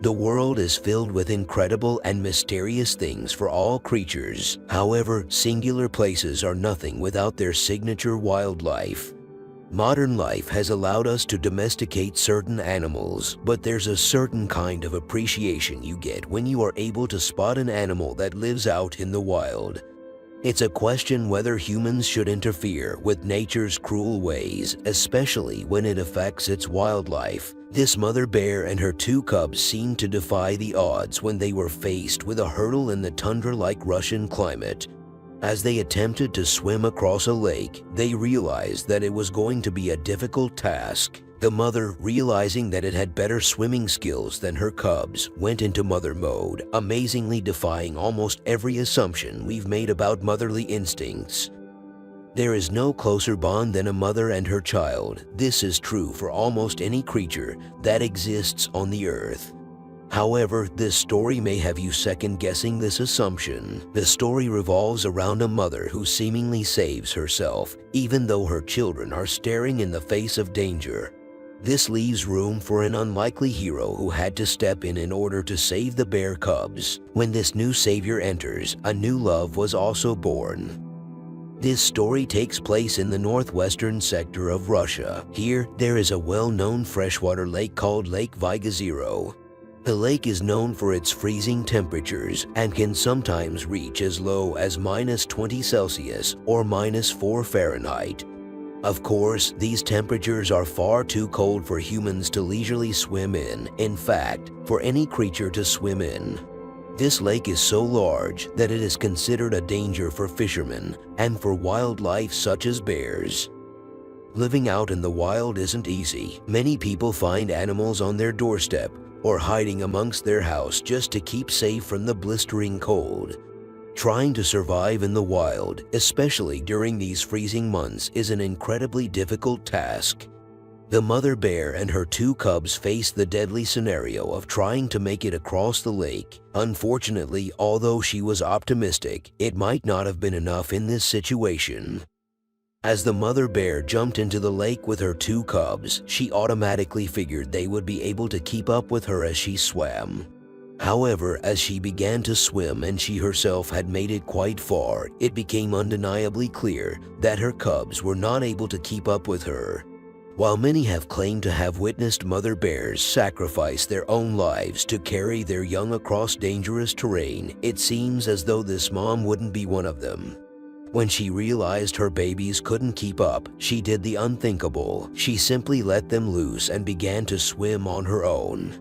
The world is filled with incredible and mysterious things for all creatures. However, singular places are nothing without their signature wildlife. Modern life has allowed us to domesticate certain animals, but there's a certain kind of appreciation you get when you are able to spot an animal that lives out in the wild. It's a question whether humans should interfere with nature's cruel ways, especially when it affects its wildlife. This mother bear and her two cubs seemed to defy the odds when they were faced with a hurdle in the tundra-like Russian climate. As they attempted to swim across a lake, they realized that it was going to be a difficult task. The mother, realizing that it had better swimming skills than her cubs, went into mother mode, amazingly defying almost every assumption we've made about motherly instincts. There is no closer bond than a mother and her child. This is true for almost any creature that exists on the earth. However, this story may have you second-guessing this assumption. The story revolves around a mother who seemingly saves herself, even though her children are staring in the face of danger. This leaves room for an unlikely hero who had to step in order to save the bear cubs. When this new savior enters, a new love was also born. This story takes place in the northwestern sector of Russia. Here, there is a well-known freshwater lake called Lake Vigazero. The lake is known for its freezing temperatures and can sometimes reach as low as -20 Celsius or -4 Fahrenheit. Of course, these temperatures are far too cold for humans to leisurely swim in fact, for any creature to swim in. This lake is so large that it is considered a danger for fishermen and for wildlife such as bears. Living out in the wild isn't easy. Many people find animals on their doorstep or hiding amongst their house just to keep safe from the blistering cold. Trying to survive in the wild, especially during these freezing months, is an incredibly difficult task. The mother bear and her two cubs face the deadly scenario of trying to make it across the lake. Unfortunately, although she was optimistic, it might not have been enough in this situation. As the mother bear jumped into the lake with her two cubs, she automatically figured they would be able to keep up with her as she swam. However, as she began to swim and she herself had made it quite far, it became undeniably clear that her cubs were not able to keep up with her. While many have claimed to have witnessed mother bears sacrifice their own lives to carry their young across dangerous terrain, it seems as though this mom wouldn't be one of them. When she realized her babies couldn't keep up, she did the unthinkable. She simply let them loose and began to swim on her own.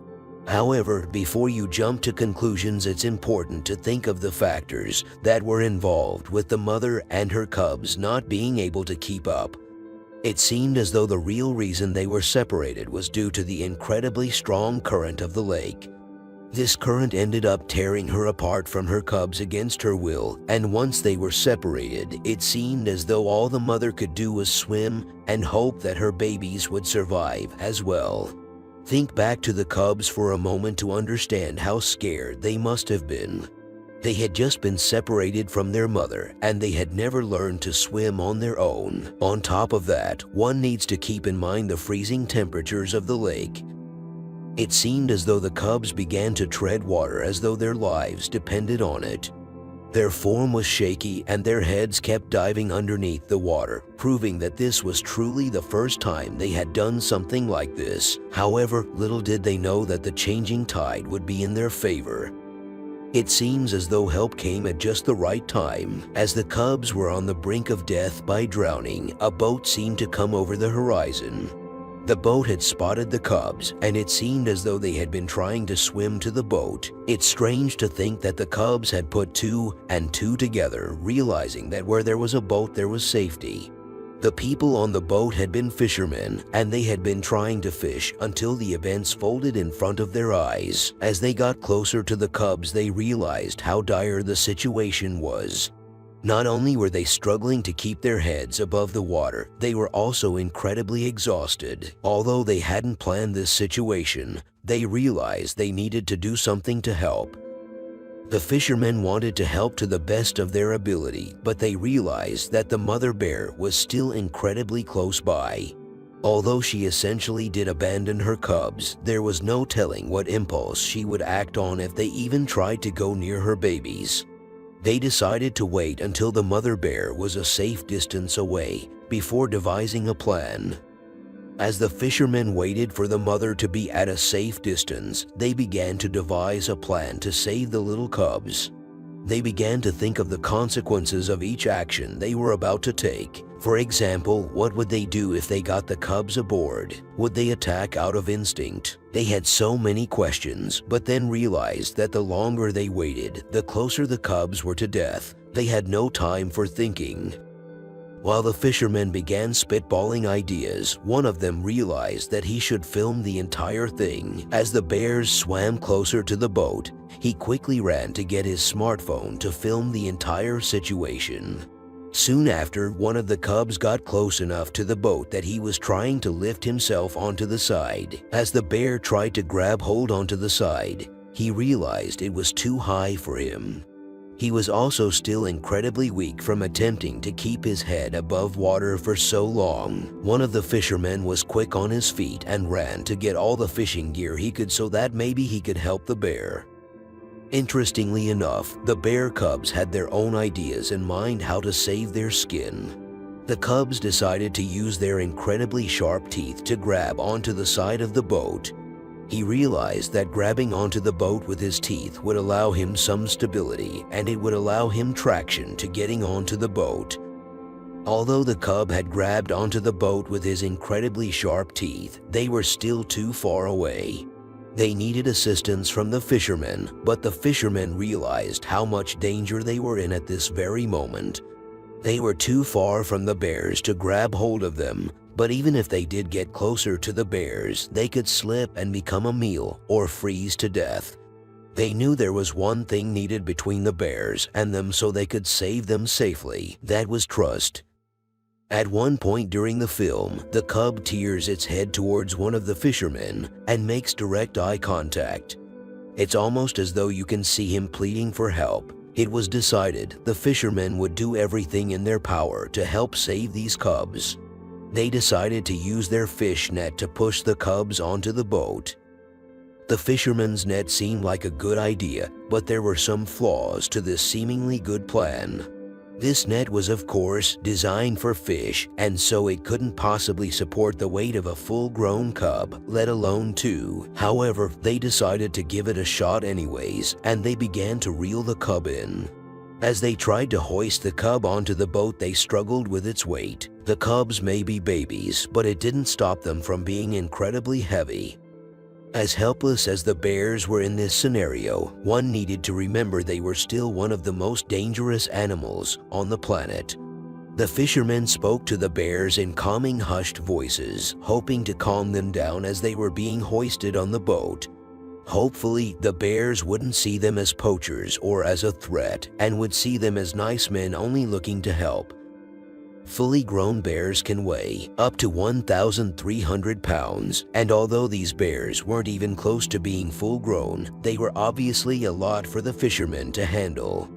However, before you jump to conclusions, it's important to think of the factors that were involved with the mother and her cubs not being able to keep up. It seemed as though the real reason they were separated was due to the incredibly strong current of the lake. This current ended up tearing her apart from her cubs against her will, and once they were separated, it seemed as though all the mother could do was swim and hope that her babies would survive as well. Think back to the cubs for a moment to understand how scared they must have been. They had just been separated from their mother, and they had never learned to swim on their own. On top of that, one needs to keep in mind the freezing temperatures of the lake. It seemed as though the cubs began to tread water as though their lives depended on it. Their form was shaky and their heads kept diving underneath the water, proving that this was truly the first time they had done something like this. However, little did they know that the changing tide would be in their favor. It seems as though help came at just the right time. As the cubs were on the brink of death by drowning, a boat seemed to come over the horizon. The boat had spotted the cubs, and it seemed as though they had been trying to swim to the boat. It's strange to think that the cubs had put two and two together, realizing that where there was a boat there was safety. The people on the boat had been fishermen, and they had been trying to fish until the events folded in front of their eyes. As they got closer to the cubs, they realized how dire the situation was. Not only were they struggling to keep their heads above the water, they were also incredibly exhausted. Although they hadn't planned this situation, they realized they needed to do something to help. The fishermen wanted to help to the best of their ability, but they realized that the mother bear was still incredibly close by. Although she essentially did abandon her cubs, there was no telling what impulse she would act on if they even tried to go near her babies. They decided to wait until the mother bear was a safe distance away before devising a plan. As the fishermen waited for the mother to be at a safe distance, they began to devise a plan to save the little cubs. They began to think of the consequences of each action they were about to take. For example, what would they do if they got the cubs aboard? Would they attack out of instinct? They had so many questions, but then realized that the longer they waited, the closer the cubs were to death. They had no time for thinking. While the fishermen began spitballing ideas, one of them realized that he should film the entire thing. As the bears swam closer to the boat, he quickly ran to get his smartphone to film the entire situation. Soon after, one of the cubs got close enough to the boat that he was trying to lift himself onto the side. As the bear tried to grab hold onto the side, he realized it was too high for him. He was also still incredibly weak from attempting to keep his head above water for so long. One of the fishermen was quick on his feet and ran to get all the fishing gear he could so that maybe he could help the bear. Interestingly enough, the bear cubs had their own ideas in mind how to save their skin. The cubs decided to use their incredibly sharp teeth to grab onto the side of the boat. He realized that grabbing onto the boat with his teeth would allow him some stability, and it would allow him traction to getting onto the boat. Although the cub had grabbed onto the boat with his incredibly sharp teeth, they were still too far away. They needed assistance from the fishermen, but the fishermen realized how much danger they were in at this very moment. They were too far from the bears to grab hold of them, but even if they did get closer to the bears, they could slip and become a meal or freeze to death. They knew there was one thing needed between the bears and them so they could save them safely. That was trust. At one point during the film, the cub tears its head towards one of the fishermen and makes direct eye contact. It's almost as though you can see him pleading for help. It was decided the fishermen would do everything in their power to help save these cubs. They decided to use their fish net to push the cubs onto the boat. The fisherman's net seemed like a good idea, but there were some flaws to this seemingly good plan. This net was, of course, designed for fish, and so it couldn't possibly support the weight of a full-grown cub, let alone two. However, they decided to give it a shot anyways, and they began to reel the cub in. As they tried to hoist the cub onto the boat, they struggled with its weight. The cubs may be babies, but it didn't stop them from being incredibly heavy. As helpless as the bears were in this scenario, one needed to remember they were still one of the most dangerous animals on the planet. The fishermen spoke to the bears in calming, hushed voices, hoping to calm them down as they were being hoisted on the boat. Hopefully, the bears wouldn't see them as poachers or as a threat, and would see them as nice men only looking to help. Fully grown bears can weigh up to 1,300 pounds, and although these bears weren't even close to being full grown, they were obviously a lot for the fishermen to handle.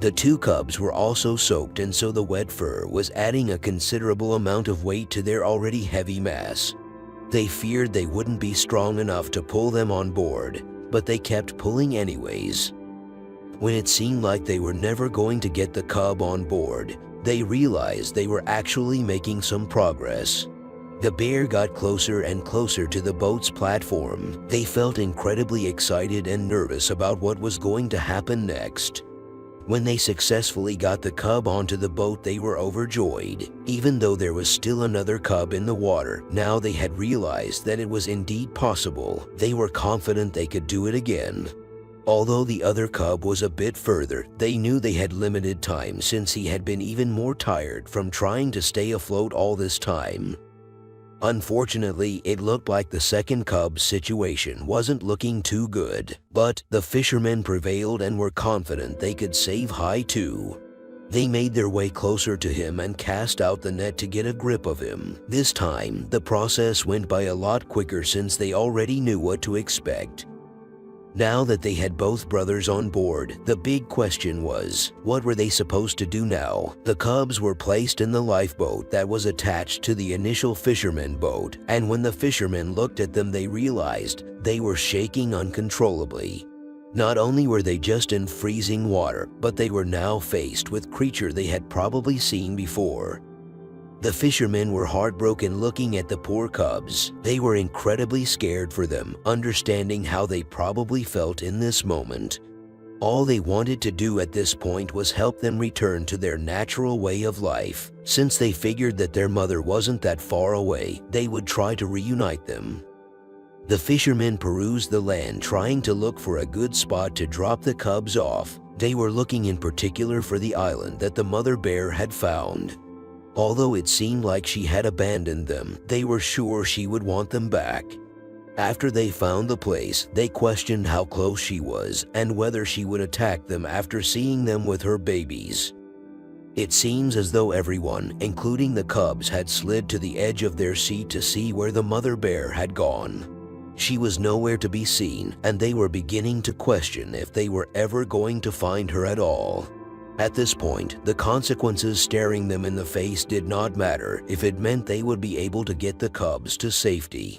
The two cubs were also soaked, and so the wet fur was adding a considerable amount of weight to their already heavy mass. They feared they wouldn't be strong enough to pull them on board, but they kept pulling anyways. When it seemed like they were never going to get the cub on board, they realized they were actually making some progress. The bear got closer and closer to the boat's platform. They felt incredibly excited and nervous about what was going to happen next. When they successfully got the cub onto the boat, they were overjoyed. Even though there was still another cub in the water, now they had realized that it was indeed possible. They were confident they could do it again. Although the other cub was a bit further, they knew they had limited time since he had been even more tired from trying to stay afloat all this time. Unfortunately, it looked like the second cub's situation wasn't looking too good, but the fishermen prevailed and were confident they could save Hai too. They made their way closer to him and cast out the net to get a grip of him. This time, the process went by a lot quicker since they already knew what to expect. Now that they had both brothers on board, the big question was, what were they supposed to do now? The cubs were placed in the lifeboat that was attached to the initial fisherman boat, and when the fishermen looked at them, they realized they were shaking uncontrollably. Not only were they just in freezing water, but they were now faced with creature they had probably seen before. The fishermen were heartbroken looking at the poor cubs. They were incredibly scared for them, understanding how they probably felt in this moment. All they wanted to do at this point was help them return to their natural way of life. Since they figured that their mother wasn't that far away, they would try to reunite them. The fishermen perused the land, trying to look for a good spot to drop the cubs off. They were looking in particular for the island that the mother bear had found. Although it seemed like she had abandoned them, they were sure she would want them back. After they found the place, they questioned how close she was and whether she would attack them after seeing them with her babies. It seems as though everyone, including the cubs, had slid to the edge of their seat to see where the mother bear had gone. She was nowhere to be seen, and they were beginning to question if they were ever going to find her at all. At this point, the consequences staring them in the face did not matter if it meant they would be able to get the cubs to safety.